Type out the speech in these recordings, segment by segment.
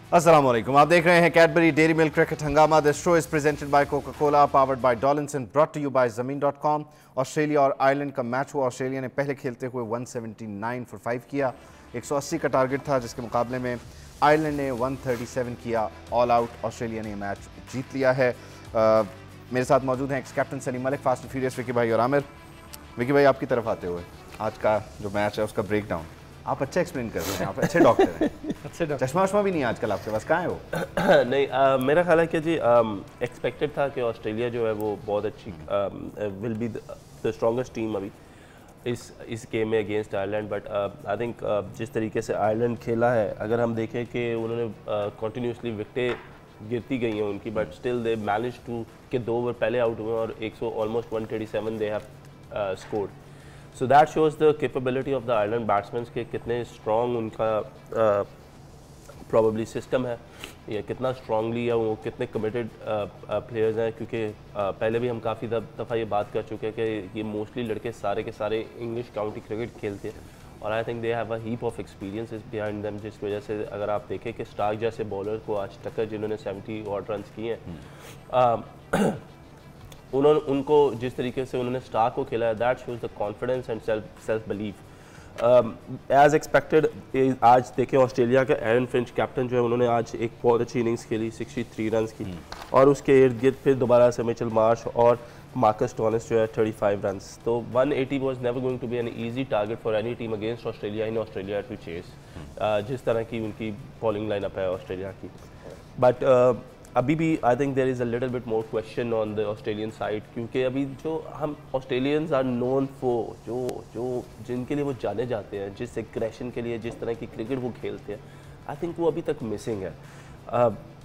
अस्सलामुअलैकुम, आप देख रहे हैं कैडबरी डेयरी मिल्क क्रिकेट हंगामा। This show is presented by Coca Cola, powered by Dollinson, brought to you by ज़मीन.com। ऑस्ट्रेलिया और आयरलैंड का मैच हुआ। ऑस्ट्रेलिया ने पहले खेलते हुए 179 फॉर 5 किया, 180 का टारगेट था, जिसके मुकाबले में आयरलैंड ने 137 किया। ऑल आउट ऑस्ट्रेलिया ने मैच जीत लिया है। मेरे साथ मौजूद हैं x captain Salim Malik, fast and furious Vicky भाई और आमिर। विकी भाई, आपकी तरफ आते हुए आज का जो मैच है उसका ब्रेक डाउन आप अच्छा एक्सप्लेन कर रहे हैं। आप अच्छे डॉक्टर हैं। अच्छे डॉक्टर। चश्मा वश्मा भी नहीं है आजकल आपके पास, कहाँ है वो? नहीं, मेरा ख्याल है कि जी एक्सपेक्टेड था कि ऑस्ट्रेलिया जो है वो बहुत अच्छी will be the strongest team अभी इस गेम में against Ireland. But I think जिस तरीके से आयरलैंड खेला है, अगर हम देखें कि उन्होंने कॉन्टीन्यूसली विकेटें गिरती गई हैं उनकी, but still they manage to के 2 ओवर पहले आउट हुए और 100 almost 137 they have scored. So that shows the capability of the Ireland batsman के कितने स्ट्रॉन्ग उनका प्रॉबली सिस्टम है, या कितना स्ट्रांगली या वो कितने कमिटेड प्लेयर्स हैं। क्योंकि पहले भी हम काफ़ी दफ़ा ये बात कर चुके हैं कि ये मोस्टली लड़के सारे के सारे इंग्लिश काउंटी क्रिकेट खेलते हैं, और I think they have a heap of experience behind them, जिस वजह से अगर आप देखें कि स्टार्क जैसे बॉलर को आज टक्कर जिन्होंने 70 ऑड रन किए हैं, उनको जिस तरीके से उन्होंने स्टार को खेला है, that shows the confidence and self belief. As expected आज देखें ऑस्ट्रेलिया के एरन फिंच कैप्टन जो है, उन्होंने आज एक बहुत अच्छी इनिंग्स खेली, 63 रन की, और उसके इर्द गिर्द फिर दोबारा से मिचेल मार्श और मार्कस स्टोनिस जो है 35 रन। तो 180 was never going to be an easy target for any team against Australia in Australia to chase, जिस तरह की उनकी बॉलिंग लाइनअप है ऑस्ट्रेलिया की। बट अभी भी I think there is a little bit more question on the Australian side, क्योंकि अभी जो हम ऑस्ट्रेलियंस आर नोन फॉर जो जिनके लिए वो जाने जाते हैं, जिस एग्रेशन के लिए, जिस तरह की क्रिकेट वो खेलते हैं, आई थिंक वो अभी तक मिसिंग है।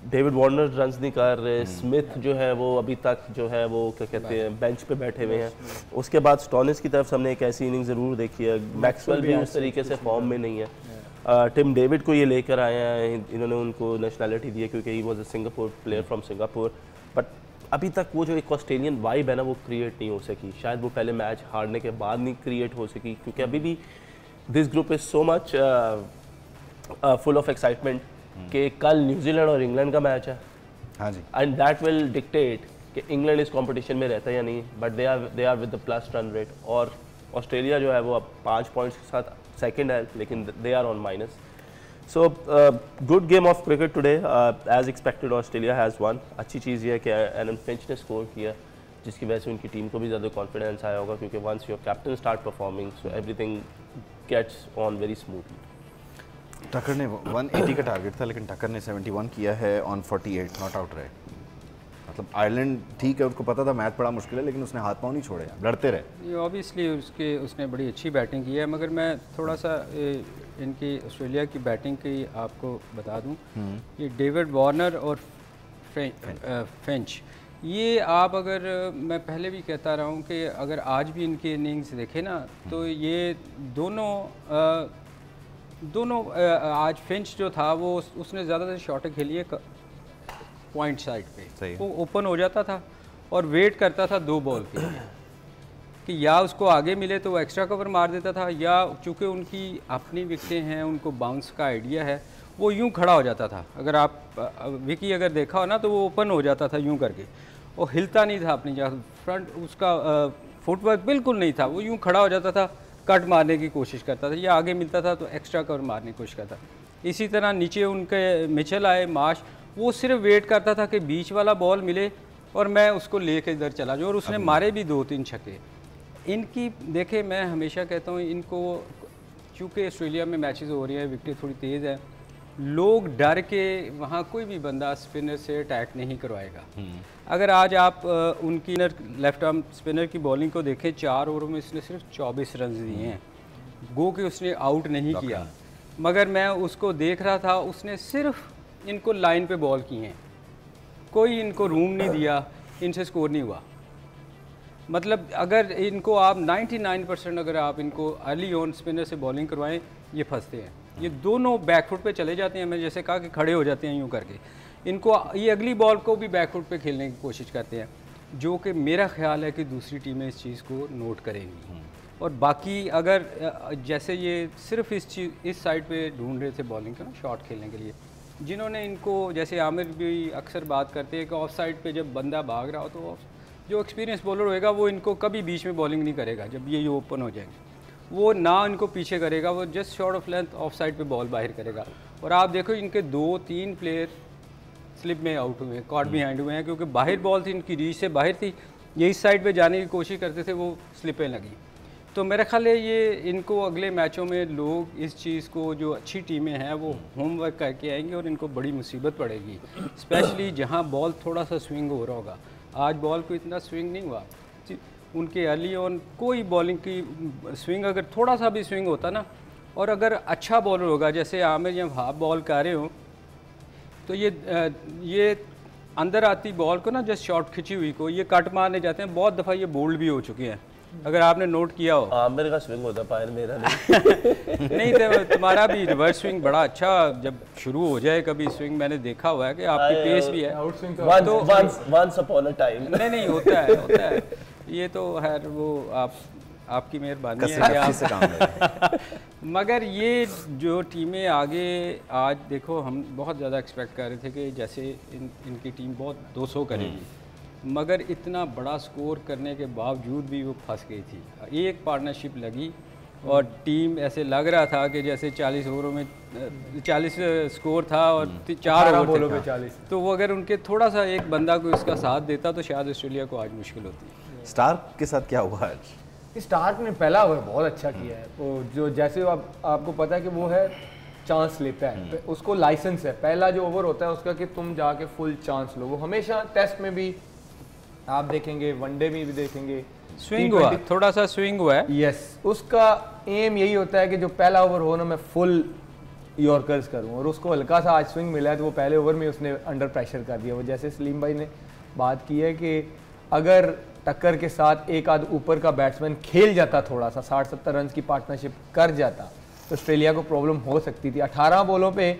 डेविड वार्नर रन्स नहीं कर रहे, स्मिथ जो है वो अभी तक जो है वो क्या कहते हैं बेंच पे बैठे हुए हैं। उसके बाद स्टोनिस की तरफ से हमने एक ऐसी इनिंग ज़रूर देखी है, मैक्सवेल भी उस तरीके से फॉर्म में नहीं है। टिम डेविड को ये लेकर आए हैं, इन्होंने उनको नेशनैलिटी दी है क्योंकि he was a Singapore player from Singapore, but अभी तक वो जो एक ऑस्ट्रेलियन वाइब है ना, वो क्रिएट नहीं हो सकी। शायद वो पहले मैच हारने के बाद नहीं क्रिएट हो सकी, क्योंकि अभी भी this group is so much full of excitement कि कल न्यूजीलैंड और इंग्लैंड का मैच है। हाँ जी। एंड दैट विल डिक्टेट कि इंग्लैंड इस कॉम्पिटिशन में रहता है या नहीं, but they are with the plus run rate, और ऑस्ट्रेलिया जो है वो अब 5 पॉइंट्स के साथ सेकेंड है, लेकिन they are on minus. So good game of cricket today, as expected Australia has won. अच्छी चीज़ ये है कि एरन फिंच ने स्कोर किया, जिसकी वजह से उनकी टीम को भी ज़्यादा कॉन्फिडेंस आया होगा, क्योंकि once your captain start performing so everything gets on very smoothly. टक्कर ने 180 का टारगेट था, लेकिन टक्कर ने 71 किया है ऑन 48, नॉट आउट रहे। मतलब आयरलैंड ठीक है, उसको पता था मैच बड़ा मुश्किल है, लेकिन उसने हाथ पाँव नहीं छोड़े, लड़ते रहे। ये ऑब्वियसली उसने बड़ी अच्छी बैटिंग की है, मगर मैं थोड़ा सा इनकी ऑस्ट्रेलिया की बैटिंग की आपको बता दूं, ये डेविड वार्नर और फिंच, ये आप अगर मैं पहले भी कहता रहा हूँ कि अगर आज भी इनकी इनिंग्स देखें ना, तो ये दोनों आज फिंच जो था वो उसने ज़्यादातर शॉटें खेली है पॉइंट साइड पे, वो ओपन हो जाता था और वेट करता था 2 बॉल के लिए कि या उसको आगे मिले तो वो एक्स्ट्रा कवर मार देता था, या चूँकि उनकी अपनी विकेटें हैं, उनको बाउंस का आइडिया है, वो यूं खड़ा हो जाता था। अगर आप विकी अगर देखा हो ना, तो वो ओपन हो जाता था यूं करके, वो हिलता नहीं था अपनी जगह, फ्रंट उसका फुटवर्क बिल्कुल नहीं था, वो यूं खड़ा हो जाता था, कट मारने की कोशिश करता था, या आगे मिलता था तो एक्स्ट्रा कवर मारने की कोशिश करता। इसी तरह नीचे उनके मिचेल आए, मार्श, वो सिर्फ वेट करता था कि बीच वाला बॉल मिले और मैं उसको लेके इधर चला जाऊँ, और उसने मारे भी 2-3 छक्के। इनकी देखे, मैं हमेशा कहता हूँ इनको, चूँकि ऑस्ट्रेलिया में मैचेस हो रही हैं, विकेटें थोड़ी तेज़ है, लोग डर के वहाँ कोई भी बंदा स्पिनर से अटैक नहीं करवाएगा। अगर आज आप उनकी लेफ्ट आर्म स्पिनर की बॉलिंग को देखें, 4 ओवरों में इसने सिर्फ 24 रन दिए हैं, गो के उसने आउट नहीं किया, मगर मैं उसको देख रहा था, उसने सिर्फ इनको लाइन पे बॉल किए हैं, कोई इनको रूम नहीं दिया, इनसे स्कोर नहीं हुआ। मतलब अगर इनको आप 99% अगर आप इनको अर्ली ऑन स्पिनर से बॉलिंग करवाएं, ये फंसते हैं। ये दोनों बैकफुट पे चले जाते हैं, मैंने जैसे कहा कि खड़े हो जाते हैं यूँ करके, इनको ये अगली बॉल को भी बैकफुट पे खेलने की कोशिश करते हैं, जो कि मेरा ख्याल है कि दूसरी टीमें इस चीज़ को नोट करेंगी। और बाकी अगर जैसे ये सिर्फ इस साइड पे ढूंढ रहे थे बॉलिंग का ना, शॉट खेलने के लिए, जिन्होंने इनको, जैसे आमिर भी अक्सर बात करते हैं कि ऑफ साइड पे जब बंदा भाग रहा हो तो जो एक्सपीरियंस बॉलर होएगा वो इनको कभी बीच में बॉलिंग नहीं करेगा। जब ये ओपन हो जाएंगे वो ना इनको पीछे करेगा, वो just short of length of side पे बॉल बाहर करेगा। और आप देखो इनके 2-3 प्लेयर स्लिप में आउट हुए हैं, कॉट बिहाइंड हुए हैं, क्योंकि बाहर बॉल थी, इनकी रीच से बाहर थी, ये इस साइड पे जाने की कोशिश करते थे, वो स्लिपें लगी। तो मेरा ख्याल है ये इनको अगले मैचों में लोग इस चीज़ को, जो अच्छी टीमें हैं वो होमवर्क करके आएंगे और इनको बड़ी मुसीबत पड़ेगी, स्पेशली जहां बॉल थोड़ा सा स्विंग हो रहा होगा। आज बॉल को इतना स्विंग नहीं हुआ, उनके अर्ली ऑन कोई बॉलिंग की स्विंग, अगर थोड़ा सा भी स्विंग होता ना, और अगर अच्छा बॉलर होगा जैसे आमिर या हाफ बॉल कर रहे हो, तो ये अंदर आती बॉल को ना, जस्ट शॉट खिंची हुई को ये कट मारने जाते हैं। बहुत दफ़ा ये बोल्ड भी हो चुके हैं, अगर आपने नोट किया हो। आमिर का स्विंग होता पायर, मेरा नहीं। नहीं तो तुम्हारा भी रिवर्स स्विंग बड़ा अच्छा जब शुरू हो जाए कभी स्विंग, मैंने देखा हुआ है कि आपकी पेस भी है। Out swing once upon a time। नहीं होता है ये तो है, वो आपकी मेहरबानी है कि आप से काम ले रहे हैं। मगर ये जो टीमें आगे, आज देखो हम बहुत ज़्यादा एक्सपेक्ट कर रहे थे कि जैसे इनकी टीम बहुत 200 करेगी, मगर इतना बड़ा स्कोर करने के बावजूद भी वो फंस गई थी। एक पार्टनरशिप लगी और टीम ऐसे लग रहा था कि जैसे 40 ओवरों में 40 स्कोर था और 4 ओवर पे 40, तो वो अगर उनके थोड़ा सा एक बंदा को इसका साथ देता तो शायद ऑस्ट्रेलिया को आज मुश्किल होती। स्टार्क के साथ क्या हुआ आज? स्टार्क ने पहला ओवर बहुत अच्छा किया है, वो जो जैसे आपको पता है कि वो है चांस लेता है, उसको लाइसेंस है, पहला जो ओवर होता है उसका कि तुम जाके फुल चांस लो। वो हमेशा टेस्ट में भी आप देखेंगे, वनडे में भी देखेंगे, स्विंग हुआ, थोड़ा सा स्विंग हुआ है। यस, उसका एम यही होता है कि जो पहला ओवर हो ना, मैं फुल यॉर्कर्स करूं, और उसको हल्का सा आज स्विंग मिला है तो वो पहले ओवर में उसने अंडर प्रेशर कर दिया। वो जैसे सलीम भाई ने बात की है कि अगर टक्कर के साथ एक आध ऊपर का बैट्समैन खेल जाता, थोड़ा सा 60-70 रन की पार्टनरशिप कर जाता, तो ऑस्ट्रेलिया को प्रॉब्लम हो सकती थी। 18 बॉलों पे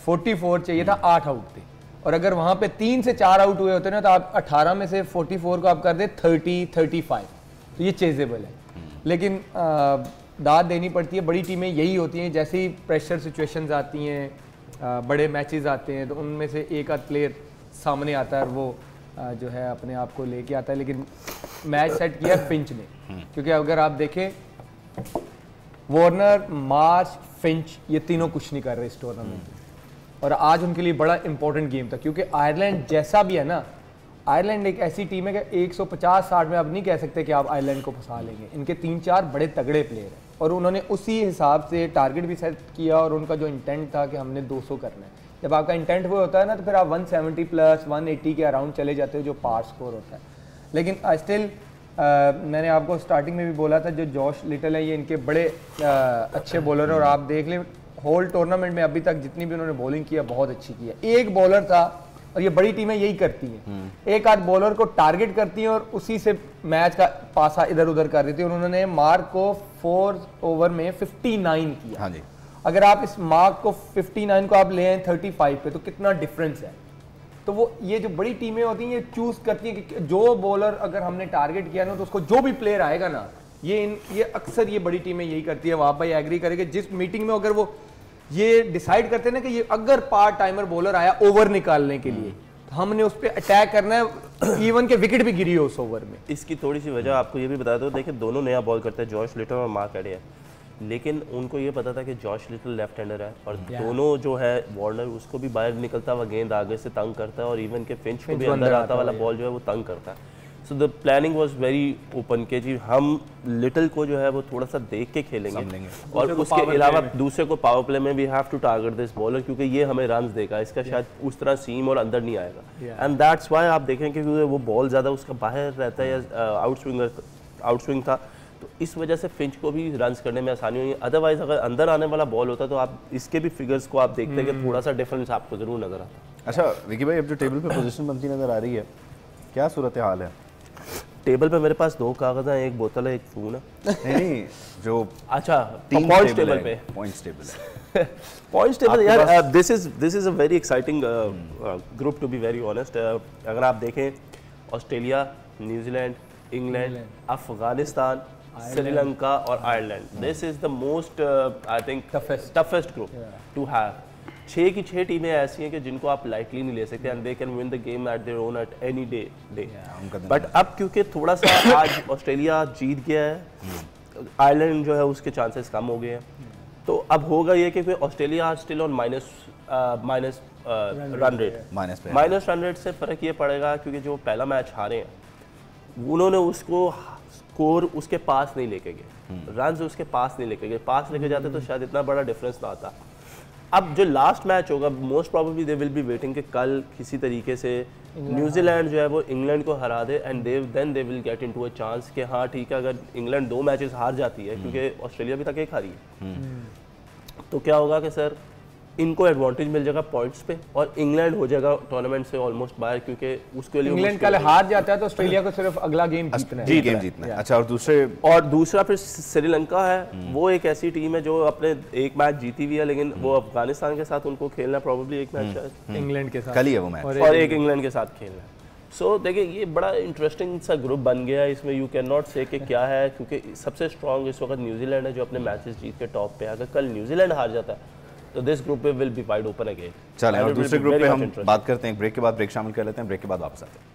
44 चाहिए था, 8 आउट थे, और अगर वहां पे 3 से 4 आउट हुए होते ना, तो आप 18 में से 44 को आप कर दे 30-35, तो ये चेजेबल है। लेकिन दाद देनी पड़ती है, बड़ी टीमें यही होती हैं, जैसे ही प्रेशर सिचुएशंस आती हैं, बड़े मैचेस आते हैं, तो उनमें से एक आध प्लेयर सामने आता है और वो जो है अपने आप को लेके आता है। लेकिन मैच सेट किया फिंच ने, क्योंकि अगर आप देखें वार्नर, मार्श, फिंच, ये तीनों कुछ नहीं कर रहे इस टूर्नामेंट में, और आज उनके लिए बड़ा इंपॉर्टेंट गेम था, क्योंकि आयरलैंड जैसा भी है ना, आयरलैंड एक ऐसी टीम है कि 150-60 में आप नहीं कह सकते कि आप आयरलैंड को फंसा लेंगे। इनके 3-4 बड़े तगड़े प्लेयर हैं, और उन्होंने उसी हिसाब से टारगेट भी सेट किया, और उनका जो इंटेंट था कि हमने 200 करना है। जब आपका इंटेंट वो होता है ना, तो फिर आप 170 प्लस 180 के अराउंड चले जाते हो, जो पार स्कोर होता है। लेकिन स्टिल मैंने आपको स्टार्टिंग में भी बोला था, जो जॉश लिटल है ये इनके बड़े अच्छे बॉलर हैं, और आप देख लें होल टूर्नामेंट में अभी तक जितनी भी उन्होंने बॉलिंग किया बहुत अच्छी की है। एक बॉलर था, और ये बड़ी टीमें यही करती हैं, एक आध बॉलर को टारगेट करती हैं और उसी से मैच का पासा इधर उधर कर देती है। उन्होंने मार्क को 4 ओवर में 59 किया। हाँ जी, अगर आप इस मार्क को 59 को आप ले आए 35 पे, तो कितना डिफरेंस है। तो वो ये जो बड़ी टीमें होती हैं, ये चूज करती हैं कि जो बॉलर अगर हमने टारगेट किया ना, तो उसको जो भी प्लेयर आएगा ना, ये अक्सर ये बड़ी टीमें यही करती है। वहां भाई एग्री करेंगे, जिस मीटिंग में अगर वो ये डिसाइड करते हैं ना कि ये अगर पार्ट टाइमर बॉलर आया ओवर निकालने के लिए, तो हमने उस पर अटैक करना है, इवन के विकेट भी गिरी हो उस ओवर में। इसकी थोड़ी सी वजह आपको ये भी बता दो, देखिए दोनों नया बॉल करते हैं, जॉश लिटल और मार्क एडे है, लेकिन उनको ये पता था कि जॉश लिटल लेफ्ट हैंडर है, और दोनों जो है वार्नर उसको भी बाहर निकलता हुआ गेंद आगे से तंग करता है, और इवन के फिंच को भी अंदर आता वाला बॉल जो है वो तंग करता है। So the planning was very open के जी हम लिटिल को जो है वो थोड़ा सा देख के खेलेंगे, और उसके अलावा दूसरे को पावर प्ले में we have to target this bowler, क्योंकि ये हमें रन्स देगा, इसका शायद उस तरह सीम और अंदर नहीं आएगा। एंड दैट्स व्हाई आप देखें कि वो बॉल ज़्यादा उसका बाहर रहता है, या आउट स्विंग था, तो इस वजह से फिंच को भी रन्स करने में आसानी हुई। अदरवाइज अगर अंदर आने वाला बॉल होता तो आप इसके भी फिगर्स को आप देखते कि थोड़ा सा डिफरेंस आपको जरूर नजर आता। अच्छा विकी भाई, अब जो टेबल पे पोजीशन बनती नजर आ रही है, क्या सूरत हाल है? टेबल पे मेरे पास 2 कागज हैं, एक बोतल है, एक फोन है। नहीं जो अच्छा, पॉइंट्स टेबल पे पॉइंट्स टेबल है। पॉइंट्स टेबल यार, this is a very exciting group to be very honest. अगर आप देखें Australia, New Zealand, England, Afghanistan, Sri Lanka और Ireland, this is the most I think toughest group to have. 6 की 6 टीमें ऐसी हैं कि जिनको आप लाइटली नहीं ले सकते, and they can win the game at their own at any day. But अब क्योंकि थोड़ा सा आज ऑस्ट्रेलिया जीत गया है, आयरलैंड जो है उसके चांसेस कम हो गए हैं, तो अब होगा ये कि Australia are still on minus run rate. Minus run rate से फ़र्क ये पड़ेगा क्योंकि जो पहला मैच हारे हैं उन्होंने उसको स्कोर उसके पास नहीं लेके गए, रन उसके पास नहीं लेके गए, पास लेके जाते तो शायद इतना बड़ा डिफरेंस ना आता। अब जो लास्ट मैच होगा most probably they will be waiting कि कल किसी तरीके से न्यूजीलैंड जो है वो इंग्लैंड को हरा दे, and then they will get into a chance कि हाँ ठीक है, अगर इंग्लैंड 2 मैचेस हार जाती है क्योंकि ऑस्ट्रेलिया भी तक एक हारी है, तो क्या होगा कि सर इनको एडवांटेज मिल जाएगा पॉइंट्स पे और इंग्लैंड हो जाएगा टूर्नामेंट से ऑलमोस्ट बाहर, क्योंकि उसके लिए इंग्लैंड कल हार जाता है तो ऑस्ट्रेलिया को सिर्फ अगला गेम जीतना है, गेम जीतना है। अच्छा, और दूसरा फिर श्रीलंका है, वो एक ऐसी टीम है जो अपने एक मैच जीती हुई है, लेकिन वो अफगानिस्तान के साथ उनको खेलना प्रॉब्ली एक मैच इंग्लैंड के साथ कल ही है वो मैच, और एक इंग्लैंड के साथ खेलना है। सो देखिए ये बड़ा इंटरेस्टिंग सा ग्रुप बन गया है, इसमें यू कैन नॉट से कि क्या है, क्योंकि सबसे स्ट्रॉन्ग इस वक्त न्यूजीलैंड है जो अपने मैचेस जीत के टॉप पे है। अगर कल न्यूजीलैंड हार जाता है तो this group will be wide open again. चलें, और दूसरे ग्रुप पे हम बात करते हैं, ब्रेक के बाद ब्रेक शामिल कर लेते हैं, ब्रेक के बाद वापस आते हैं।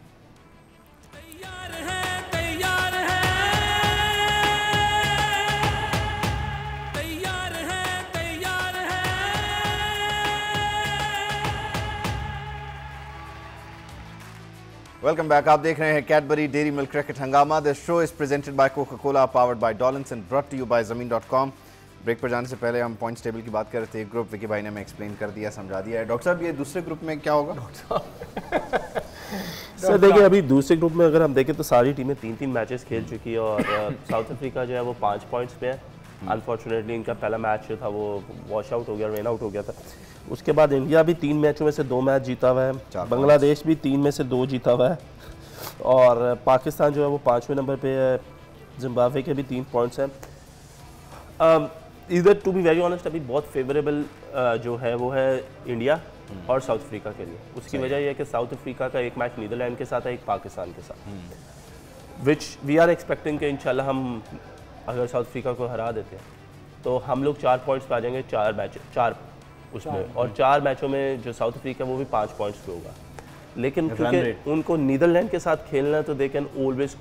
वेलकम बैक, आप देख रहे हैं कैडबरी डेयरी मिल्क क्रिकेट हंगामा। This show is presented by Coca Cola, powered by Dollins and brought to you by ज़मीन.com। ब्रेक पर जाने से पहले हम पॉइंट्स टेबल की बात कर रहे थे। एक ग्रुप विकी भाई ने हमें एक्सप्लेन कर दिया, समझा दिया है। डॉक्टर साहब ये दूसरे ग्रुप में क्या होगा? सर देखिए अभी दूसरे ग्रुप में अगर हम देखें तो सारी टीमें 3-3 मैचेस खेल चुकी है और साउथ अफ्रीका जो है वो 5 पॉइंट्स पे है। अनफॉर्चुनेटली इनका पहला मैच जो था वो वॉश आउट हो गया, रेन आउट हो गया था। उसके बाद इंडिया भी 3 मैचों में से 2 मैच जीता हुआ है, बांग्लादेश भी 3 में से 2 जीता हुआ है, और पाकिस्तान जो है वो 5वें नंबर पे है, जिम्बाब्वे के भी 3 पॉइंट्स हैं। इधर टू बी वेरी ऑनेस्ट अभी बहुत फेवरेबल जो है वो है इंडिया और साउथ अफ्रीका के लिए। उसकी वजह यह है कि साउथ अफ्रीका का एक मैच नीदरलैंड के साथ है, एक पाकिस्तान के साथ, विच वी आर एक्सपेक्टिंग कि इंशाल्लाह हम अगर साउथ अफ्रीका को हरा देते हैं तो हम लोग 4 पॉइंट्स पे आ जाएंगे, 4 उसमें, और 4 मैचों में जो साउथ अफ्रीका वो भी 5 पॉइंट्स पे होगा। लेकिन क्योंकि उनको नीदरलैंड के साथ खेलना है तो they can always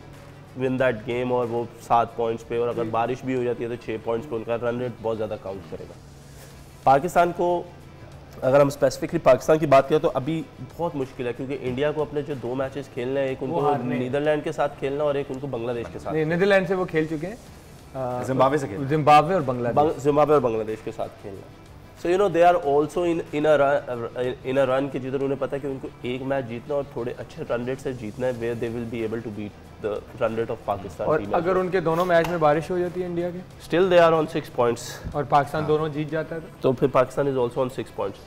win that game, और वो 7 पॉइंट्स पे, और अगर बारिश भी हो जाती है तो 6 पॉइंट्स पे उनका रन रेट बहुत ज़्यादा काउंट करेगा। पाकिस्तान को अगर हम स्पेसिफिकली पाकिस्तान की बात करें तो अभी बहुत मुश्किल है, क्योंकि इंडिया को अपने जो 2 मैचेस खेलने हैं, एक उनको नीदरलैंड के साथ खेलना और एक उनको बांग्लादेश के साथ। नीदरलैंड से वो खेल चुके हैं, जिम्बाब्वे और बांग्लादेश के साथ खेलना। So you know they are also in a run कि जिधर उन्हें पता है कि उनको एक मैच जीतना और थोड़े अच्छे रन रेट से जीतना है, where they will be able to beat the run rate of Pakistan. और अगर उनके दोनों मैच में बारिश हो जाती है इंडिया के, still they are on 6 points, और पाकिस्तान दोनों जीत जाता है तो फिर Pakistan is also on 6 points.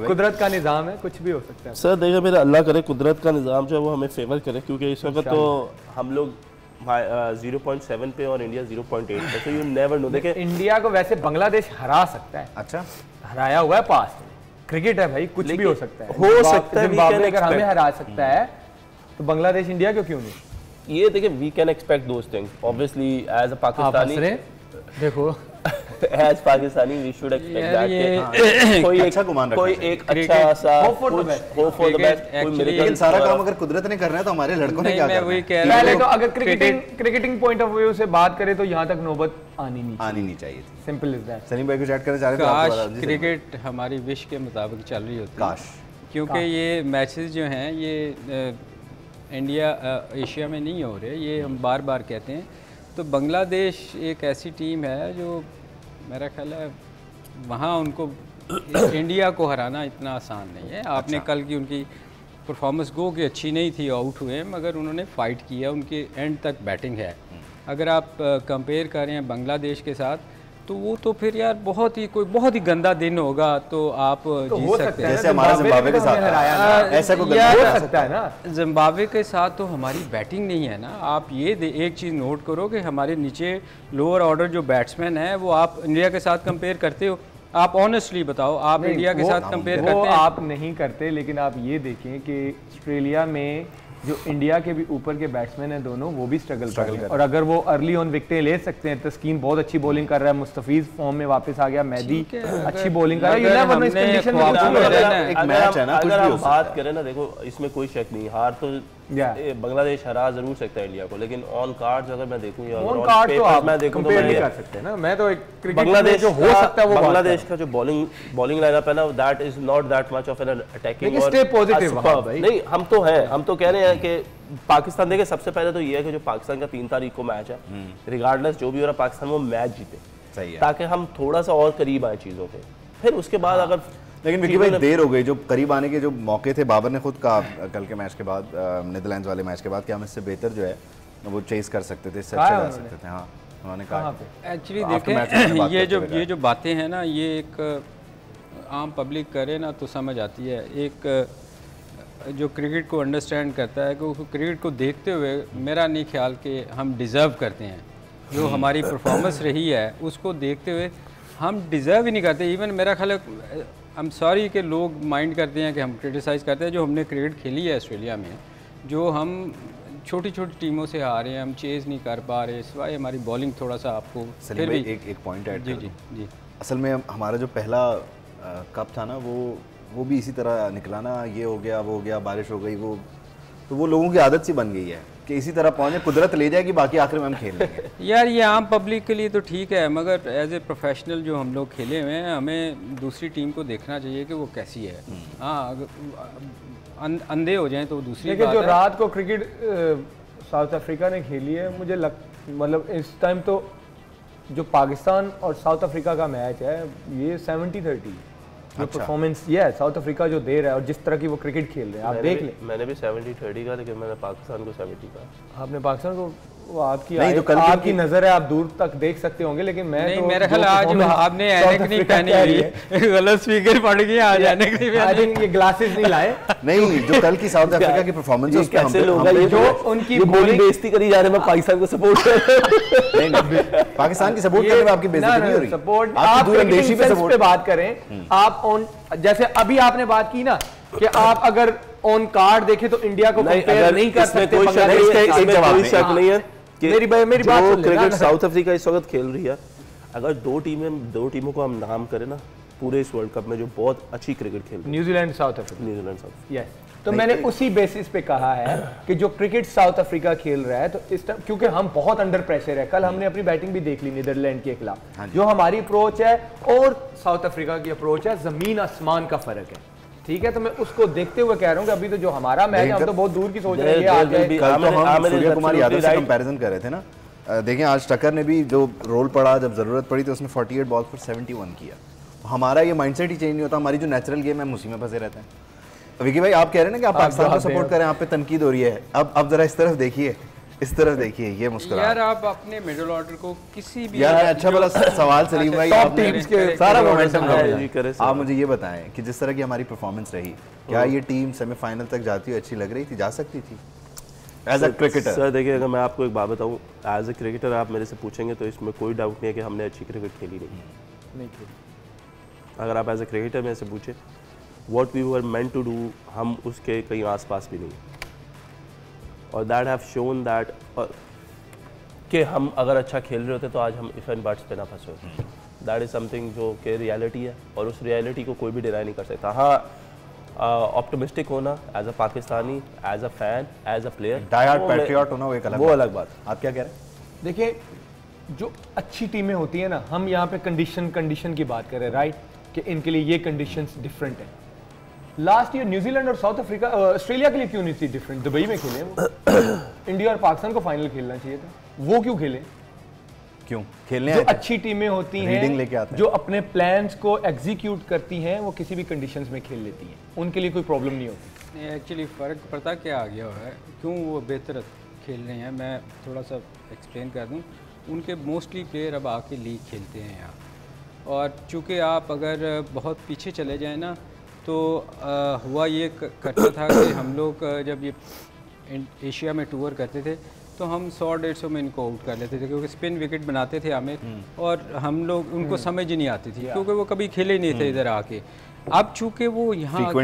कुदरत का निज़ाम है, कुछ भी हो सकता है। सर देखिए मेरा अल्लाह करे कुदरत का निज़ाम जो है वो हमें फेवर करे, क्योंकि इस वक्त तो हम लोग 0.7 पे और इंडिया 0.8 पे, तो यू नेवर नो। देखिए इंडिया को वैसे बांग्लादेश हरा सकता है, अच्छा हराया हुआ है पास, क्रिकेट है भाई, कुछ भी हो सकता है, जिम्बाब्वे अगर हमें हरा सकता है तो बांग्लादेश इंडिया क्यों नहीं? ये देखिए we can expect those things obviously as a Pakistani. देखो as Pakistani we should expect that कोई अच्छा गुमान रखना, कोई एक अच्छा सा होप फॉर द बेस्ट, कोई मेरे लेकिन सारा काम अगर कुदरत ने करना है तो हमारे लड़कों ने क्या करना है? पहले तो अगर क्रिकेटिंग पॉइंट ऑफ व्यू से बात करें तो यहाँ तक नौबत आनी नहीं चाहिए थी। Simple is that. सलीम भाई कुछ ऐड करना चाह रहे थे? काश क्रिकेट हमारी विश के मुताबिक चल रही होती, काश, क्योंकि ये मैचेस जो हैं ये इंडिया एशिया में नहीं हो रहे, ये हम बार बार कहते हैं। तो बांग्लादेश एक ऐसी टीम है जो मेरा ख्याल है वहाँ उनको इंडिया को हराना इतना आसान नहीं है। आपने कल की उनकी परफॉर्मेंस गो कि अच्छी नहीं थी, आउट हुए, मगर उन्होंने फाइट किया, उनके एंड तक बैटिंग है। अगर आप कंपेयर करें बांग्लादेश के साथ तो वो तो फिर यार बहुत ही गंदा दिन होगा, तो आप तो जीत सकते हैं। जैसे हमारे जिम्बाब्वे के साथ ऐसा कोई हो सकता है ना। जिम्बाब्वे के साथ तो हमारी बैटिंग नहीं है ना। आप ये एक चीज़ नोट करो कि हमारे नीचे लोअर ऑर्डर जो बैट्समैन है वो आप इंडिया के साथ कंपेयर करते हो? आप ऑनेस्टली बताओ, आप इंडिया के साथ कंपेयर करते हैं? आप नहीं करते, लेकिन आप ये देखें कि ऑस्ट्रेलिया में जो इंडिया के भी ऊपर के बैट्समैन हैं दोनों, वो भी स्ट्रगल कर रहे हैं। और अगर वो अर्ली ऑन विकेटें ले सकते हैं, तस्कीन बहुत अच्छी बॉलिंग कर रहा है, मुस्तफीज फॉर्म में वापस आ गया, मेहदी अच्छी बॉलिंग कर रहा है, वरना इस कंडीशन में एक मैच है ना, अगर हम बात करें ना, देखो इसमें कोई शक नहीं, हार तो बांग्लादेश हरा जरूर सकता है इंडिया को, लेकिन ऑन कार्ड्स अगर मैं देखूं या ऑन कार्ड तो आप मैं देखूं तो नहीं कर सकते ना। मैं तो एक बांग्लादेश जो हो सकता है वो बांग्लादेश का जो बॉलिंग लाइनअप है ना, that is not that much of an attacking और स्टे पॉजिटिव भाई। नहीं, हम तो हैं, हम तो कह रहे हैं कि पाकिस्तान, देखिए सबसे पहले तो ये है कि जो पाकिस्तान का 3 तारीख को मैच है, रिगार्डलेस जो भी हो रहा पाकिस्तान वो मैच जीते, सही है, ताकि हम थोड़ा सा और करीब आए चीज़ों के। फिर उसके बाद अगर लेकिन विकी भाई देर हो गई, जो करीब आने के जो मौके थे, बाबर ने खुद कहा कल के मैच के बाद, नीदरलैंड्स वाले मैच के बाद, कि हम इससे बेहतर जो है वो चेस कर सकते थे, इससे अच्छा जा सकते थे। हाँ, उन्होंने कहा। एक्चुअली देखें, ये जो बातें हैं ना, ये एक आम पब्लिक करे ना तो समझ आती है। एक जो क्रिकेट को अंडरस्टैंड करता है, कि क्रिकेट को देखते हुए मेरा नहीं ख्याल कि हम डिज़र्व करते हैं, जो हमारी परफॉर्मेंस रही है उसको देखते हुए हम डिज़र्व ही नहीं करते। इवन मेरा ख्याल है, आई एम सॉरी कि लोग माइंड करते हैं कि हम क्रिटिसाइज़ करते हैं, जो हमने क्रिकेट खेली है ऑस्ट्रेलिया में, जो हम छोटी छोटी टीमों से हारे हैं, हम चेज़ नहीं कर पा रहे, सिवाय हमारी बॉलिंग थोड़ा सा आपको फिर भी एक पॉइंट ऐड जी जी जी। असल में हमारा जो पहला कप था ना, वो भी इसी तरह निकला ना, ये हो गया, वो हो गया, बारिश हो गई, वो लोगों की आदत सी बन गई है कि इसी तरह पहुंचे, कुदरत ले जाएगी, बाकी आखिर में हम खेल लेंगे। यार ये आम पब्लिक के लिए तो ठीक है, मगर एज ए प्रोफेशनल जो हम लोग खेले हुए हैं, हमें दूसरी टीम को देखना चाहिए कि वो कैसी है। हाँ, अंधे हो जाएं तो दूसरी बात है। जो रात को क्रिकेट साउथ अफ्रीका ने खेली है, मुझे मतलब इस टाइम तो जो पाकिस्तान और साउथ अफ्रीका का मैच है, ये 70-30 जो परफॉर्मेंस ये है साउथ अफ्रीका जो दे रहा है, और जिस तरह की वो क्रिकेट खेल रहे हैं, आप देख लें। मैंने भी 70-30 का, लेकिन मैंने पाकिस्तान को 70 का। आपने पाकिस्तान को, वो आपकी नजर है, आप दूर तक देख सकते होंगे, लेकिन मैं नहीं, मेरा ख्याल आज आपने ऐनक नहीं पहनी हुई है, गलत स्पीकर पड़ गई आज, ऐनक नहीं आई थिंक ये ग्लासेस नहीं लाए। नहीं, जो कल की साउथ अफ्रीका की परफॉर्मेंस है, उसके हम जो उनकी बॉलिंग बेइज्जती करी जा रही है, मैं पाकिस्तान को सपोर्ट कर रहा हूं। पाकिस्तान की सपोर्ट करने में आपकी बेइज्जती नहीं हो रही, सपोर्ट आप दूरंदेशी पे सपोर्ट पे बात करें। आप ऑन, जैसे अभी आपने बात की ना कि आप अगर ऑन कार्ड देखें तो इंडिया को कंपेयर नहीं कर सकते, कोई शक नहीं है। मेरी बात सुन ले। क्रिकेट साउथ अफ्रीका इस वक्त खेल रही है, अगर दो टीमों को हम नाम करें ना पूरे इस वर्ल्ड कप में जो बहुत अच्छी क्रिकेट खेल रही है, New Zealand south Africa, New Zealand south, yes. तो मैंने उसी बेसिस पे कहा है कि जो क्रिकेट साउथ अफ्रीका खेल रहा है, तो इस टाइम क्योंकि हम बहुत अंडर प्रेशर है, कल हमने अपनी बैटिंग भी देख ली नीदरलैंड के खिलाफ, जो हमारी अप्रोच है और साउथ अफ्रीका की अप्रोच है, जमीन आसमान का फर्क है। ठीक है, तो मैं उसको देखते हुए कह रहा हूँ कि अभी तो जो हमारा मैच है, हम तो बहुत दूर की सोच रहे हैं। कल तो हम सूर्य कुमार यादव से कंपैरिजन कर रहे थे ना, देखें आज टक्कर ने भी जो रोल पड़ा, जब जरूरत पड़ी तो उसने 48 बॉल्स पर 71 किया। हमारा ये माइंडसेट ही चेंज नहीं होता, हमारी जो नेचुरल गेम है हम उसी में फंसे रहते हैं। विकी भाई आप कह रहे हैं ना कि आप पाकिस्तान को सपोर्ट करें, आप पे तनकीद हो रही है, अब जरा इस तरफ देखिए, इस तरफ देखिए, ये मुस्कुरा यार। आप अपने मिडिल ऑर्डर को किसी भी यार, अच्छा भला सवाल सलीम भाई, टॉप टीम्स के सारा मोमेंटम आप मुझे ये बताएं कि जिस तरह की हमारी परफॉर्मेंस रही, क्या ये टीम सेमीफाइनल तक जाती हुई अच्छी लग रही थी, जा सकती थी एज अ क्रिकेटर? सर देखिए, अगर मैं आपको एक बात बताऊं, एज अ क्रिकेटर आप मेरे से पूछेंगे तो इसमें कोई डाउट नहीं है कि हमने अच्छी क्रिकेट खेली नहीं खेली। अगर आप एज अ क्रिकेटर मेरे से पूछे what we were meant to do, हम उसके कहीं आसपास भी नहीं, और दैट हैव शोन दैट कि हम अगर अच्छा खेल रहे होते तो आज हम इफ एंड बट्स पे ना फंसे होते। दैट इज समथिंग जो कि रियलिटी है, और उस रियलिटी को कोई भी डिनाई नहीं कर सकता। हाँ, ऑप्टिमिस्टिक होना as a Pakistani, as a fan, as a player, die hard patriot होना, वो एक अलग बात। आप क्या कह रहे हैं? देखिए, जो अच्छी टीमें होती है ना, हम यहाँ पे कंडीशन की बात कर रहे हैं, राइट, कि इनके लिए ये कंडीशंस डिफरेंट है। लास्ट ईयर न्यूजीलैंड और साउथ अफ्रीका, ऑस्ट्रेलिया के लिए क्यों नहीं थी डिफरेंट? दुबई में खेले वो। इंडिया और पाकिस्तान को फाइनल खेलना चाहिए था, वो क्यों खेले? क्यों खेलने? जो अच्छी टीमें होती हैं, जो अपने प्लान्स को एग्जीक्यूट करती हैं, वो किसी भी कंडीशंस में खेल लेती हैं, उनके लिए कोई प्रॉब्लम नहीं होती। एक्चुअली फ़र्क पड़ता क्या आ गया है, क्यों वो बेहतर खेल रहे हैं, मैं थोड़ा सा एक्सप्लेन कर दूं। उनके मोस्टली प्लेयर अब आके लीग खेलते हैं यहाँ, और चूँकि आप अगर बहुत पीछे चले जाएँ ना, तो हुआ ये करता था कि हम लोग जब ये एशिया में टूर करते थे तो हम 100-150 में इनको आउट कर लेते थे, क्योंकि स्पिन विकेट बनाते थे आमिर, और हम लोग उनको समझ ही नहीं आती थी, क्योंकि वो कभी खेले नहीं थे इधर आके। अब चूंकि वो यहाँ आके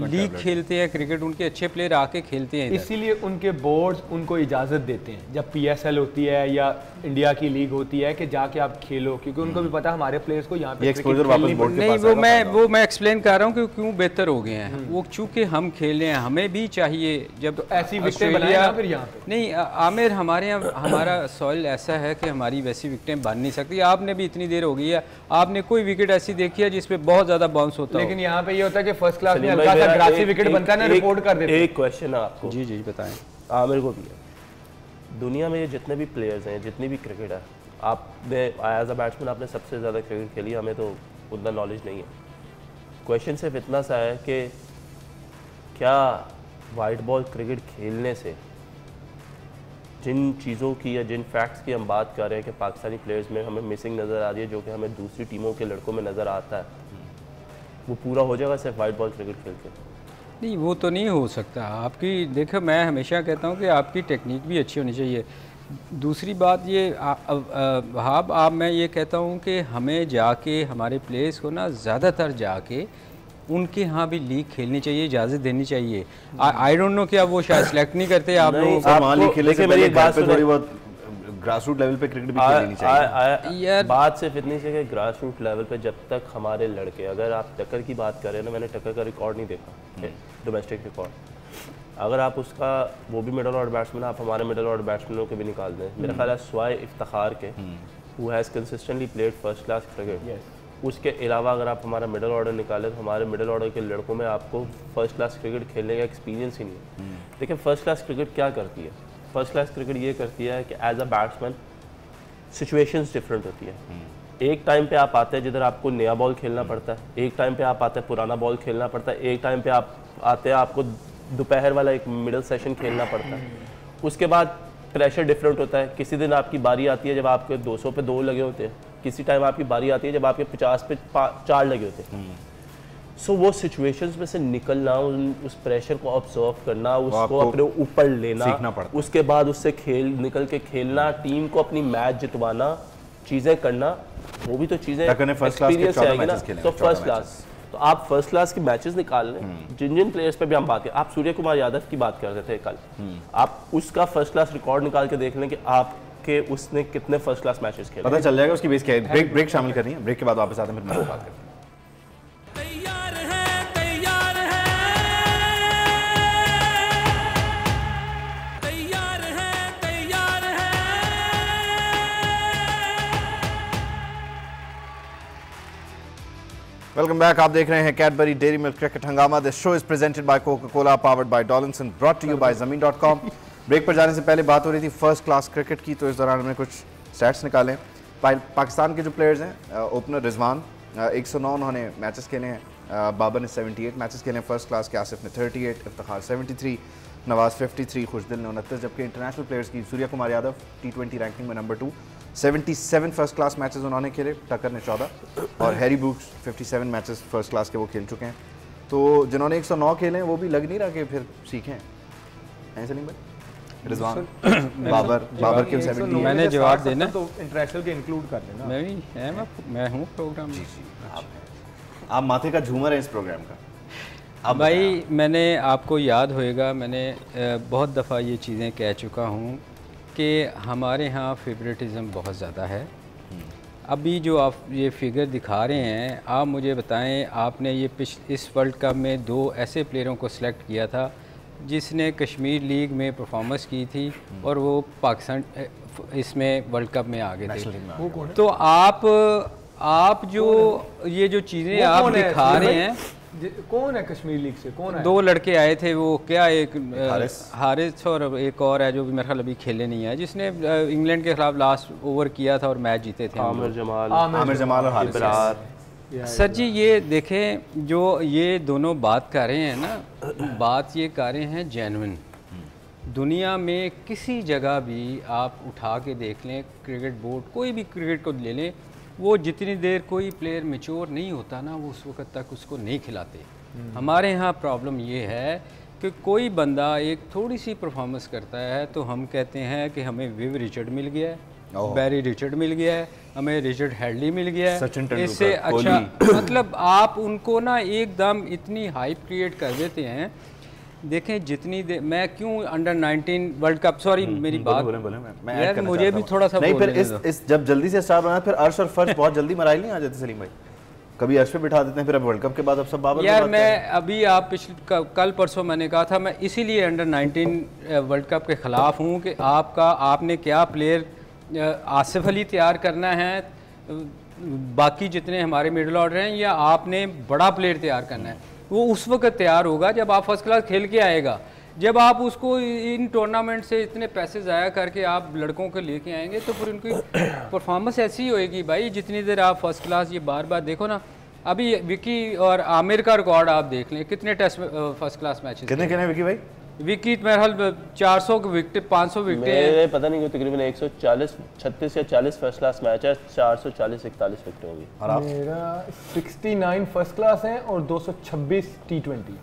लीग खेलते हैं क्रिकेट, उनके अच्छे प्लेयर आके खेलते हैं, इसीलिए उनके बोर्ड्स उनको इजाज़त देते हैं जब PSL होती है या इंडिया की लीग होती है कि जाके आप खेलो, क्योंकि उनको भी पता हमारे प्लेयर्स को यहाँ पे एक्सपोजर वापस बोर्ड के पास नहीं, वो मैं एक्सप्लेन कर रहा हूँ कि क्यों बेहतर हो गए हैं वो, चूंकि हम खेल रहे हैं, हमें भी चाहिए जब तो ऐसी विकेटें बनाएं ना फिर यहाँ पे। नहीं आमिर, हमारे यहाँ हमारा सॉइल ऐसा है कि हमारी वैसी विकेटें बन नहीं सकती। आपने भी इतनी देर हो गई है, आपने कोई विकेट ऐसी देखी है जिसपे बहुत ज्यादा बाउंस होता है? लेकिन यहाँ पे ये होता है कि फर्स्ट क्लास में हल्का सा ग्रासी विकेट बनता है ना, रिपोर्ट कर देते हैं। एक क्वेश्चन है आपको। जी जी बताएं। आमिर को भी है, दुनिया में जितने भी प्लेयर्स हैं, जितनी भी क्रिकेट है, आपने एज अ बैट्समैन आपने सबसे ज़्यादा क्रिकेट खेली, हमें तो उतना नॉलेज नहीं है। क्वेश्चन सिर्फ इतना सा है कि क्या वाइट बॉल क्रिकेट खेलने से जिन चीज़ों की या जिन फैक्ट्स की हम बात कर रहे हैं कि पाकिस्तानी प्लेयर्स में हमें मिसिंग नज़र आ रही है, जो कि हमें दूसरी टीमों के लड़कों में नज़र आता है, वो पूरा हो जाएगा सिर्फ वाइट बॉल क्रिकेट खेल के? नहीं, वो तो नहीं हो सकता। आपकी देखो, मैं हमेशा कहता हूँ कि आपकी टेक्निक भी अच्छी होनी चाहिए। दूसरी बात ये वहाब, आप मैं ये कहता हूँ कि हमें जाके हमारे प्लेयर्स को ना ज़्यादातर जाके उनके यहाँ भी लीग खेलनी चाहिए, इजाज़त देनी चाहिए। आई डोंट नो कि आप वो शायद सेलेक्ट नहीं करते आप लोग। ग्रास रूट लेवल पे क्रिकेट भी खेलनी चाहिए यार। बात सिर्फ इतनी सी कि ग्रास रूट लेवल पे जब तक हमारे लड़के, अगर आप टक्कर की बात कर रहे हैं ना, मैंने टक्कर का रिकॉर्ड नहीं देखा, डोमेस्टिक रिकॉर्ड, अगर आप उसका, वो भी मिडल ऑर्डर बैट्समैन, आप हमारे मिडल ऑर्डर बैट्समैनों के भी निकाल दें, मेरा ख्याल है स्वाय इफ्तिखार के, who has consistently played first class cricket, उसके अलावा अगर आप हमारा मिडल ऑर्डर निकालें तो हमारे मिडल ऑर्डर के लड़कों में आपको फर्स्ट क्लास क्रिकेट खेलने का एक्सपीरियंस ही नहीं है। लेकिन फर्स्ट क्लास क्रिकेट क्या करती है? फर्स्ट क्लास क्रिकेट ये करती है कि as a batsman situations different होती है। एक टाइम पे आप आते हैं जिधर आपको नया बॉल खेलना पड़ता है, एक टाइम पे आप आते हैं पुराना बॉल खेलना पड़ता है, एक टाइम पे आप आते हैं आपको दोपहर वाला एक मिडल सेशन खेलना पड़ता है। उसके बाद प्रेशर डिफरेंट होता है। किसी दिन आपकी बारी आती है जब आपके 200 पे 2 लगे होते हैं, किसी टाइम आपकी बारी आती है जब आपके 50 पे 4 लगे होते हैं। सो वो सिचुएशंस में से निकलना, उस प्रेशर को ऑब्जर्व करना, उसको अपने ऊपर लेना, उसके बाद उससे निकल के खेलना, टीम को अपनी मैच जितवाना, चीज़ें करना, वो भी तो चीज़ें एक्सपीरियंस आएगी ना। तो फर्स्ट क्लास, तो आप फर्स्ट क्लास के मैचेस निकाल लें। जिन जिन प्लेयर्स पे भी हम बात करें, आप सूर्य कुमार यादव की बात कर रहे थे कल, आप उसका फर्स्ट क्लास रिकॉर्ड निकाल के देख लें कि आपके उसने कितने फर्स्ट क्लास मैचेस खेले, पता चल जाएगा उसकी बेस क्या है। ब्रेक शामिल करनी है, ब्रेक के बाद वापस आते हैं, फिर बात करते हैं। Welcome back. आप देख रहे हैं कैडबरी डेयरी मिल्क क्रिकेट हंगामा। This show is presented by Coca Cola, powered by Dollinson, brought to you by ज़मीन.com। ब्रेक पर जाने से पहले बात हो रही थी फर्स्ट क्लास क्रिकेट की, तो इस दौरान हमने कुछ स्टैट्स निकाले। पाकिस्तान के जो प्लेयर्स हैं, ओपनर रिजवान 109 उन्होंने मैचेस खेले हैं, बाबर ने 78 मैचेस खेले हैं फर्स्ट क्लास के, आसिफ ने 38, इफ्तिखार 73, नवाज 53, खुशदिल ने 29। जबकि इंटरनेशनल प्लेयर्स की सूर्य कुमार यादव T20 रैंकिंग में नंबर 2, 77 फर्स्ट क्लास मैचेस उन्होंने खेले, टक्कर ने 14, और Harry Brooks 57 matches first class के वो खेल चुके हैं। तो जिन्होंने 109 खेले हैं वो भी लग नहीं रहा कि फिर सीखें, ऐसे नहीं भाई? रिजवान, बाबर के 70, मैंने जवाब देना तो इंटरनेशनल के इंक्लूड कर देना। मैं हूँ प्रोग्राम में। आप माथे का झूमर है इस प्रोग्राम का। अब भाई, मैंने आपको याद होएगा, मैंने बहुत दफ़ा ये चीज़ें कह चुका हूँ कि हमारे यहाँ फेवरेटिज़म बहुत ज़्यादा है। अभी जो आप ये फिगर दिखा रहे हैं, आप मुझे बताएं, आपने ये इस वर्ल्ड कप में 2 ऐसे प्लेयरों को सिलेक्ट किया था जिसने कश्मीर लीग में परफॉर्मेंस की थी और वो पाकिस्तान इसमें वर्ल्ड कप में आ गए थे। तो आप जो ये जो चीज़ें आप दिखा रहे हैं, कौन है कश्मीर लीग से, कौन है? 2 लड़के आए थे, वो क्या, एक हारिस और एक और है जो भी मेरे ख्याल अभी खेले नहीं है, जिसने इंग्लैंड के खिलाफ लास्ट ओवर किया था और मैच जीते थे। आमिर जमाल और हारिस। सर जी, ये देखें, जो ये दोनों बात कर रहे हैं ना, बात ये कर रहे हैं जेन्युइन। दुनिया में किसी जगह भी आप उठा के देख लें, क्रिकेट बोर्ड कोई भी क्रिकेट को ले लें, वो जितनी देर कोई प्लेयर मैच्योर नहीं होता ना, वो उस वक्त तक उसको नहीं खिलाते। हमारे यहाँ प्रॉब्लम ये है कि कोई बंदा एक थोड़ी सी परफॉर्मेंस करता है तो हम कहते हैं कि हमें विव रिचर्ड मिल गया है, बैरी रिचर्ड मिल गया है, हमें रिचर्ड हेडली मिल गया सचिन है, तेंदुलकर, इससे अच्छा मतलब आप उनको ना एकदम इतनी हाइप क्रिएट कर देते हैं। देखें जितनी मैं क्यों अंडर 19 वर्ल्ड कप, सॉरी मेरी बात मैं यार मुझे भी थोड़ा सा नहीं, फिर इस जब जल्दी से स्टार बना फिर अर्श और फर्श बहुत जल्दी मराइल नहीं आ जाते सलीम भाई, कभी अर्श पे बिठा देते हैं, फिर अब वर्ल्ड कप के बाद अब सब बाबर यार मैं अभी आप पिछले कल परसों मैंने कहा था मैं इसीलिए अंडर 19 वर्ल्ड कप के ख़िलाफ़ हूँ कि आपने क्या प्लेयर आसिफ अली तैयार करना है, बाकी जितने हमारे मिडिल ऑर्डर हैं, या आपने बड़ा प्लेयर तैयार करना है। वो उस वक्त तैयार होगा जब आप फर्स्ट क्लास खेल के आएगा। जब आप उसको इन टूर्नामेंट से इतने पैसे ज़ाया करके आप लड़कों को लेके आएंगे तो फिर उनकी परफॉर्मेंस ऐसी होएगी भाई, जितनी देर आप फर्स्ट क्लास, ये बार बार देखो ना, अभी विकी और आमिर का रिकॉर्ड आप देख लें, कितने टेस्ट फर्स्ट क्लास मैचेस कितने विकी भाई? विकी मेरे हाल 400 विकेट 500 विकेट मेरे पता नहीं तकरीबन 140 36 या 40 फर्स्ट क्लास मैच है, 440 41 विकेट होगी। और आप? मेरा 69 फर्स्ट क्लास है और 226 T20।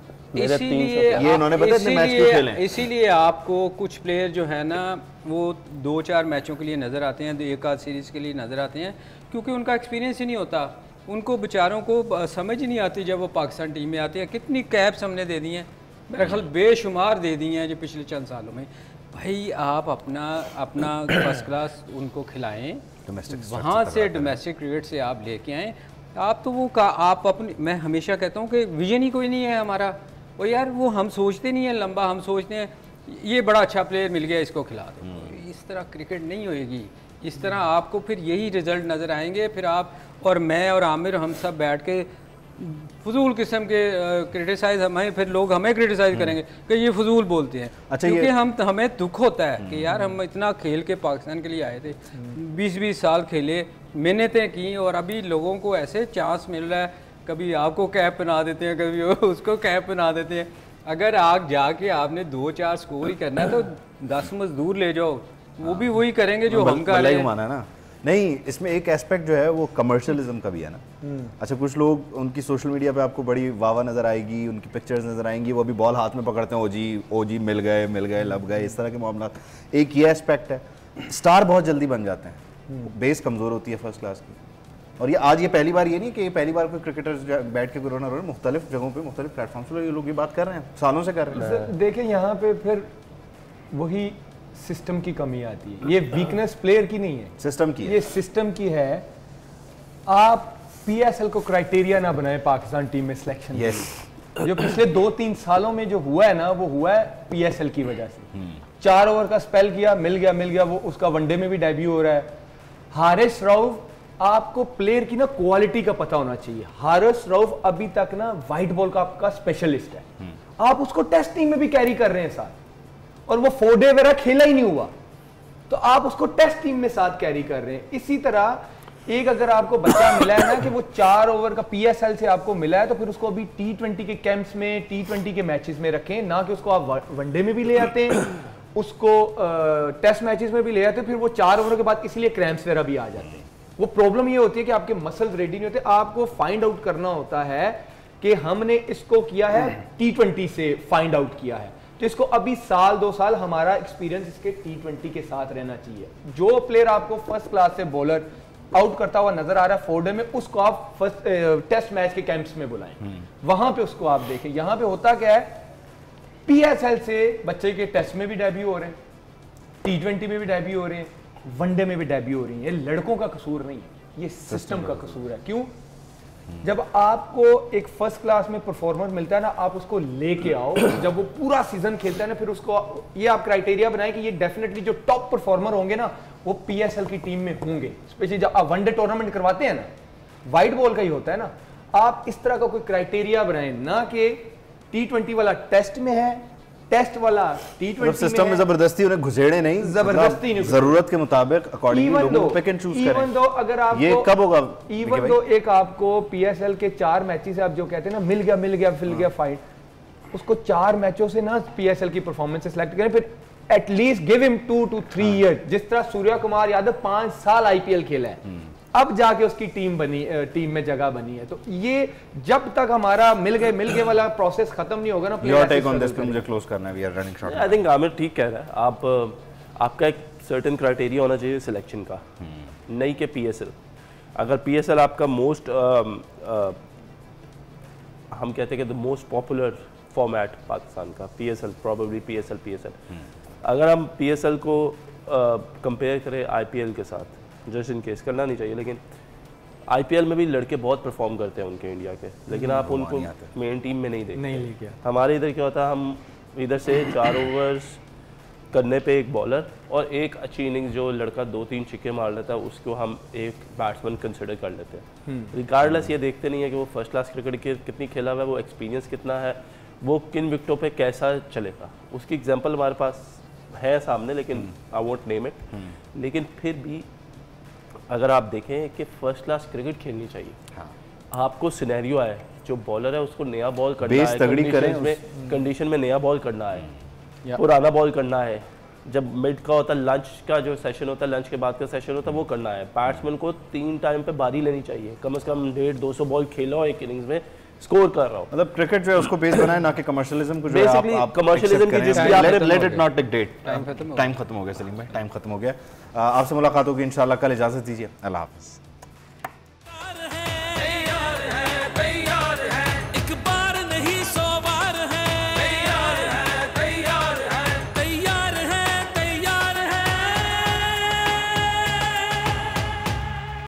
इसीलिए आपको कुछ प्लेयर जो है ना वो 2-4 मैचों के लिए नज़र आते हैं, एक आध सीरीज़ के लिए नज़र आते हैं, क्योंकि उनका एक्सपीरियंस ही नहीं होता, उनको बेचारों को समझ ही नहीं आती जब वो पाकिस्तान टीम में आते हैं। कितनी कैप्स हमने दे दी हैं, मेरा ख्याल बेशुमार दे दी हैं जो पिछले चंद सालों में। भाई आप अपना फर्स्ट क्लास उनको खिलाएं, वहाँ से डोमेस्टिक क्रिकेट से आप लेके आएँ। आप तो वो आप अपनी, मैं हमेशा कहता हूँ कि विजन ही कोई नहीं है हमारा, और यार वो हम सोचते नहीं है लंबा, हम सोचते हैं ये बड़ा अच्छा प्लेयर मिल गया इसको खिला दो। इस तरह क्रिकेट नहीं होएगी, इस तरह आपको फिर यही रिजल्ट नज़र आएंगे। फिर आप और मैं और आमिर हम सब बैठ के फजूल किस्म के क्रिटिसाइज, हमें फिर लोग हमें क्रिटिसाइज करेंगे कि ये फजूल बोलते हैं। अच्छा, क्योंकि हमें दुख होता है कि यार हम इतना खेल के पाकिस्तान के लिए आए थे, 20-20 साल खेले, मेहनतें की, और अभी लोगों को ऐसे चांस मिल रहा है, कभी आपको कैप बना देते हैं, कभी उसको कैप बना देते हैं। अगर आप जाके आपने 2-4 स्कोर ही करना है तो 10 मजदूर ले जाओ, वो भी वही करेंगे जो हम कर रहे हैं ना। नहीं, इसमें एक एस्पेक्ट जो है वो कमर्शियलिज्म का भी है ना। अच्छा, कुछ लोग उनकी सोशल मीडिया पे आपको बड़ी वाह नजर आएगी, उनकी पिक्चर्स नजर आएंगी, वो अभी बॉल हाथ में पकड़ते हैं, ओजी मिल गए लब गए, इस तरह के मामला। एक ये एस्पेक्ट है, स्टार बहुत जल्दी बन जाते हैं, बेस कमजोर होती है फर्स्ट क्लास की। और ये पहली बार ये नहीं कि पहली बार कोई क्रिकेटर्स बैठ के कोरोना रोल मुख्तलिफ जगहों पे मुख्तलिफ प्लेटफॉर्म पे ये लोग ये बात कर रहे हैं, सालों से कर रहे हैं। देखिए यहाँ पे फिर वही सिस्टम की कमी आती है, ये वीकनेस प्लेयर की नहीं है, सिस्टम की है, ये सिस्टम की है। आप PSL को क्राइटेरिया ना बनाए पाकिस्तान टीम में सिलेक्शन। yes. जो पिछले 2-3 सालों में जो हुआ है ना, वो हुआ है PSL की वजह से। 4 ओवर का स्पेल किया, मिल गया, वो उसका वनडे में भी डेब्यू हो रहा है। हारिस रऊफ, आपको प्लेयर की ना क्वालिटी का पता होना चाहिए। हारिस रऊफ अभी तक ना वाइट बॉल का आपका स्पेशलिस्ट है, आप उसको टेस्ट टीम में भी कैरी कर रहे हैं साथ, और वो 4 डे वगैरह खेला ही नहीं हुआ, तो आप उसको टेस्ट टीम में साथ कैरी कर रहे हैं। इसी तरह एक अगर आपको बच्चा मिला है ना कि वो 4 ओवर का PSL से आपको मिला है, तो फिर उसको अभी T20 के कैंप्स में, T20 के मैचेस में रखें, ना कि उसको आप वनडे में भी ले आते हैं, उसको टेस्ट मैचेस में भी ले आते हैं, फिर वो 4 ओवर के बाद इसीलिए क्रैम्प्स वगैरह भी आ जाते हैं। वो प्रॉब्लम ये होती है कि आपके मसल्स रेडी नहीं होते। आपको फाइंड आउट करना होता है कि हमने इसको किया है T20 से फाइंड आउट किया है, तो इसको अभी 1-2 साल हमारा एक्सपीरियंस इसके T20 के साथ रहना चाहिए। जो प्लेयर आपको फर्स्ट क्लास से बॉलर आउट करता हुआ नजर आ रहा है 4 डे में, उसको आप फर्स्ट टेस्ट मैच के कैंप्स में बुलाएं, वहां पे उसको आप देखें। यहां पे होता क्या है, PSL से बच्चे के टेस्ट में भी डेब्यू हो रहे हैं, T20 में भी डेब्यू हो रहे हैं, वनडे में भी डेब्यू हो रही है। ये लड़कों का कसूर नहीं है, ये सिस्टम का कसूर है। क्यों? जब आपको एक फर्स्ट क्लास में परफॉर्मेंस मिलता है ना, आप उसको लेके आओ, जब वो पूरा सीजन खेलता है ना, फिर उसको ये आप क्राइटेरिया बनाए कि ये डेफिनेटली जो टॉप परफॉर्मर होंगे ना, वो PSL की टीम में होंगे। स्पेशली जब आप वनडे टूर्नामेंट करवाते हैं ना, वाइट बॉल का ही होता है ना, आप इस तरह का कोई क्राइटेरिया बनाए, ना कि T20 वाला टेस्ट में है, टेस्ट वाला T20 सिस्टम में जबरदस्ती उन्हें घुसेड़े नहीं, जबरदस्ती नहीं, जरूरत के मुताबिक अकॉर्डिंग लोगों को पिक एंड चूज करें। इवन दो अगर आप ये कब होगा, इवन दो एक आपको PSL के 4 मैचेस से आप जो कहते हैं ना मिल गया फाइट, उसको 4 मैचों से ना PSL की परफॉर्मेंस से सिलेक्ट करें, फिर at least give him 2 to 3 year. जिस तरह सूर्या कुमार यादव 5 साल IPL खेला है, अब जाके उसकी टीम में जगह बनी है। तो ये जब तक हमारा मिल गए वाला प्रोसेस खत्म नहीं होगा ना, योर टेक ऑन दिस, मुझे क्लोज करना है, we are running short. I think Aamir ठीक कह रहा है। आपका एक सर्टेन क्राइटेरिया होना चाहिए सिलेक्शन का, नहीं कि पीएसएल। अगर पीएसएल आपका मोस्ट हम कहते हैं कि the most popular format Pakistan का पीएसएल, प्रॉबेबली पीएसएल। अगर हम पीएसएल को कंपेयर करें आईपीएल के साथ, जस्ट इन केस करना नहीं चाहिए, लेकिन आईपीएल में भी लड़के बहुत परफॉर्म करते हैं उनके इंडिया के, लेकिन आप उनको मेन टीम में नहीं देखते। हमारे इधर क्या होता है, हम इधर से 4 ओवर्स करने पे एक बॉलर और एक अच्छी इनिंग्स जो लड़का 2-3 छक्के मार लेता है उसको हम एक बैट्समैन कंसिडर कर लेते हैं। रिगार्डलेस ये देखते नहीं है कि वो फर्स्ट क्लास क्रिकेट के कितनी खेला हुआ है, वो एक्सपीरियंस कितना है, वो किन विकेटों पे कैसा चलेगा। उसकी एग्जांपल हमारे पास है सामने, लेकिन आई वोंट नेम इट। लेकिन फिर भी अगर आप देखें कि फर्स्ट क्लास क्रिकेट खेलनी चाहिए, आपको सिनेरियो है, जो बॉलर है उसको नया बॉल करना है, कंडीशन में नया बॉल करना है, पुराना बॉल करना है, जब मिड का होता है, लंच का जो सेशन होता है, लंच के बाद का सेशन होता है, वो करना है। बैट्समैन को 3 टाइम पे बारी लेनी चाहिए, कम से कम 150-200 बॉल खेला हो एक इनिंग्स में, स्कोर कर रहा हूँ। मतलब क्रिकेट जो है उसको बेस बनाए, ना कि कमर्शियलिज्म को, जो बेसिकली कमर्शियलिज्म की जिसकी आपने let it not take date. Time खत्म हो गया सलीम भाई, टाइम खत्म हो गया। आपसे मुलाकात होगी इंशाल्लाह कल। इजाजत दीजिए, अल्लाह हाफिज़।